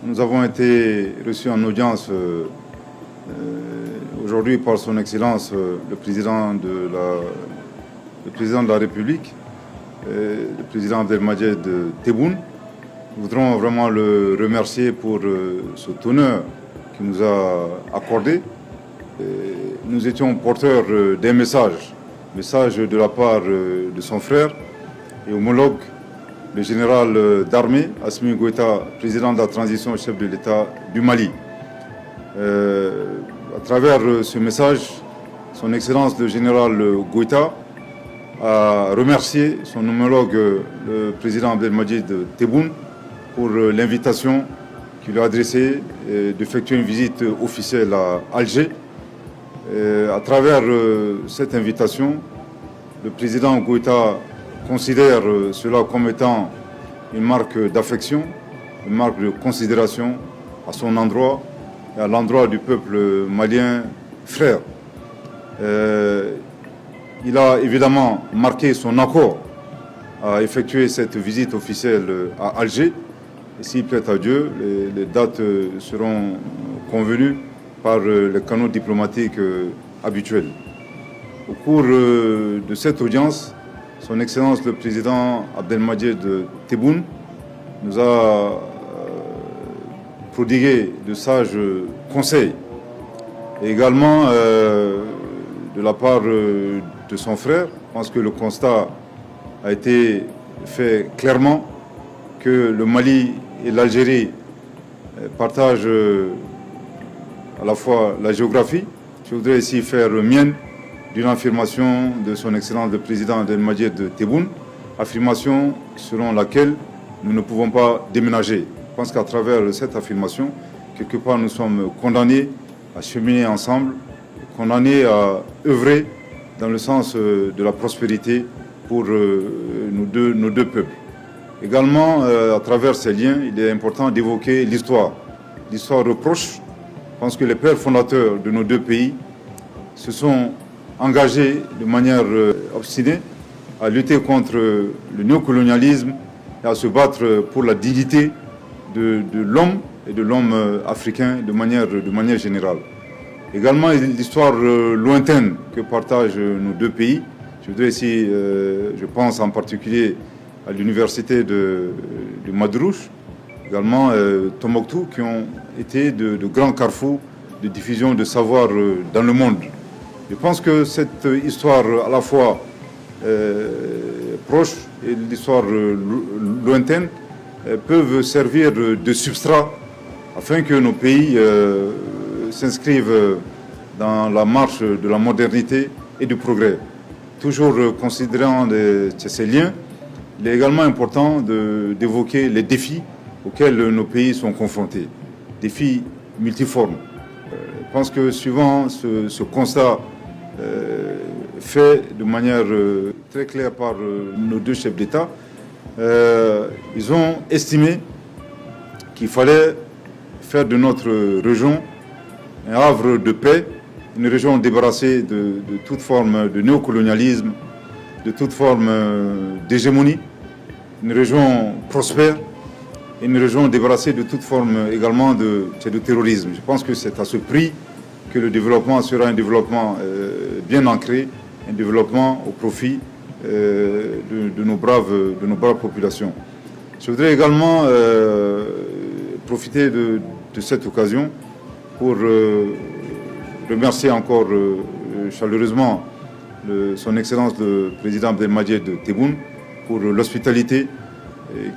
Nous avons été reçus en audience aujourd'hui par son Excellence le président de la République, le président Abdelmadjid Tebboune. Nous voudrons vraiment le remercier pour cet honneur qu'il nous a accordé. Nous étions porteurs d'un message de la part de son frère et homologue, le général d'armée Assimi Goïta, président de la transition, chef de l'État du Mali. À travers ce message, son Excellence le général Goïta a remercié son homologue, le président Abdelmadjid Tebboune, pour l'invitation qu'il lui a adressée d'effectuer une visite officielle à Alger. À travers cette invitation, le président Goïta considère cela comme étant une marque d'affection, une marque de considération à son endroit et à l'endroit du peuple malien frère. Il a évidemment marqué son accord à effectuer cette visite officielle à Alger. Et s'il plaît à Dieu, les dates seront convenues par les canaux diplomatiques habituels. Au cours de cette audience, son Excellence le président Abdelmadjid Tebboune nous a prodigué de sages conseils. Et également, de la part de son frère, je pense que le constat a été fait clairement que le Mali et l'Algérie partagent à la fois la géographie. Je voudrais ici faire mienne d'une affirmation de son Excellence le président Abdelmadjid Tebboune, affirmation selon laquelle nous ne pouvons pas déménager. Je pense qu'à travers cette affirmation, quelque part nous sommes condamnés à cheminer ensemble, condamnés à œuvrer dans le sens de la prospérité pour nos deux peuples. Également, à travers ces liens, il est important d'évoquer l'histoire proche. Je pense que les pères fondateurs de nos deux pays se sont engagés de manière obstinée à lutter contre le néocolonialisme et à se battre pour la dignité de l'homme et de l'homme africain de manière générale. Également, l'histoire lointaine que partagent nos deux pays. Je voudrais ici, je pense en particulier à l'université de Madrouche, également Tombouctou, qui ont été de grands carrefours de diffusion de savoir dans le monde. Je pense que cette histoire à la fois proche et l'histoire lointaine peuvent servir de substrat afin que nos pays s'inscrivent dans la marche de la modernité et du progrès. Toujours considérant ces liens, il est également important d'évoquer les défis auxquels nos pays sont confrontés, défis multiformes. Je pense que suivant ce constat fait de manière très claire par nos deux chefs d'État, ils ont estimé qu'il fallait faire de notre région un havre de paix, une région débarrassée de toute forme de néocolonialisme, de toute forme d'hégémonie, une région prospère, et une région débarrassée de toute forme également de terrorisme. Je pense que c'est à ce prix que le développement sera un développement bien ancré, un développement au profit de nos braves populations. Je voudrais également profiter de cette occasion pour remercier encore chaleureusement son Excellence le président Abdelmadjid Tebboune pour l'hospitalité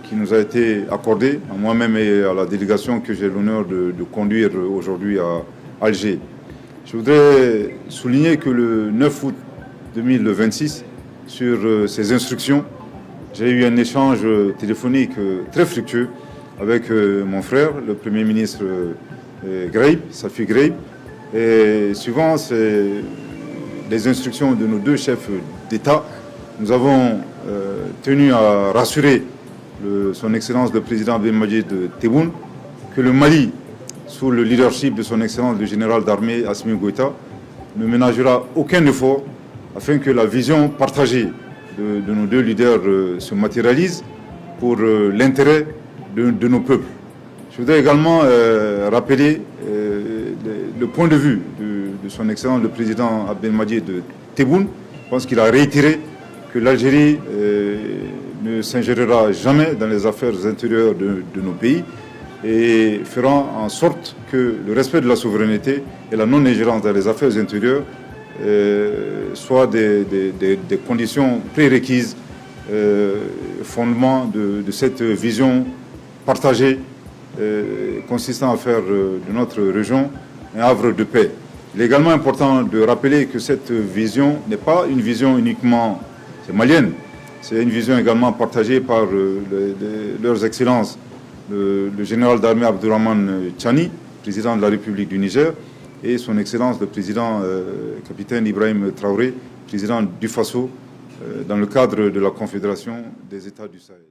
qui nous a été accordée, à moi-même et à la délégation que j'ai l'honneur de conduire aujourd'hui à Alger. Je voudrais souligner que le 9 août 2026, sur ces instructions, j'ai eu un échange téléphonique très fructueux avec mon frère, le Premier ministre Greib, Safi Greib. Et suivant les instructions de nos deux chefs d'État, nous avons tenu à rassurer son Excellence le président Abdelmadjid Tebboune que le Mali, sous le leadership de son Excellence le général d'armée Assimi Goïta, ne ménagera aucun effort afin que la vision partagée de nos deux leaders se matérialise pour l'intérêt de nos peuples. Je voudrais également rappeler le point de vue de son Excellence le Président Abdelmadjid Tebboune. Je pense qu'il a réitéré que l'Algérie ne s'ingérera jamais dans les affaires intérieures de nos pays et fera en sorte que le respect de la souveraineté et la non-ingérence dans les affaires intérieures soient des conditions prérequises, fondement de cette vision partagée consistant à faire de notre région un havre de paix. Il est également important de rappeler que cette vision n'est pas une vision uniquement malienne, c'est une vision également partagée par leurs excellences, le général d'armée Abdourahmane Tchani, président de la République du Niger, et son Excellence le président capitaine Ibrahim Traoré, président du Faso, dans le cadre de la Confédération des États du Sahel.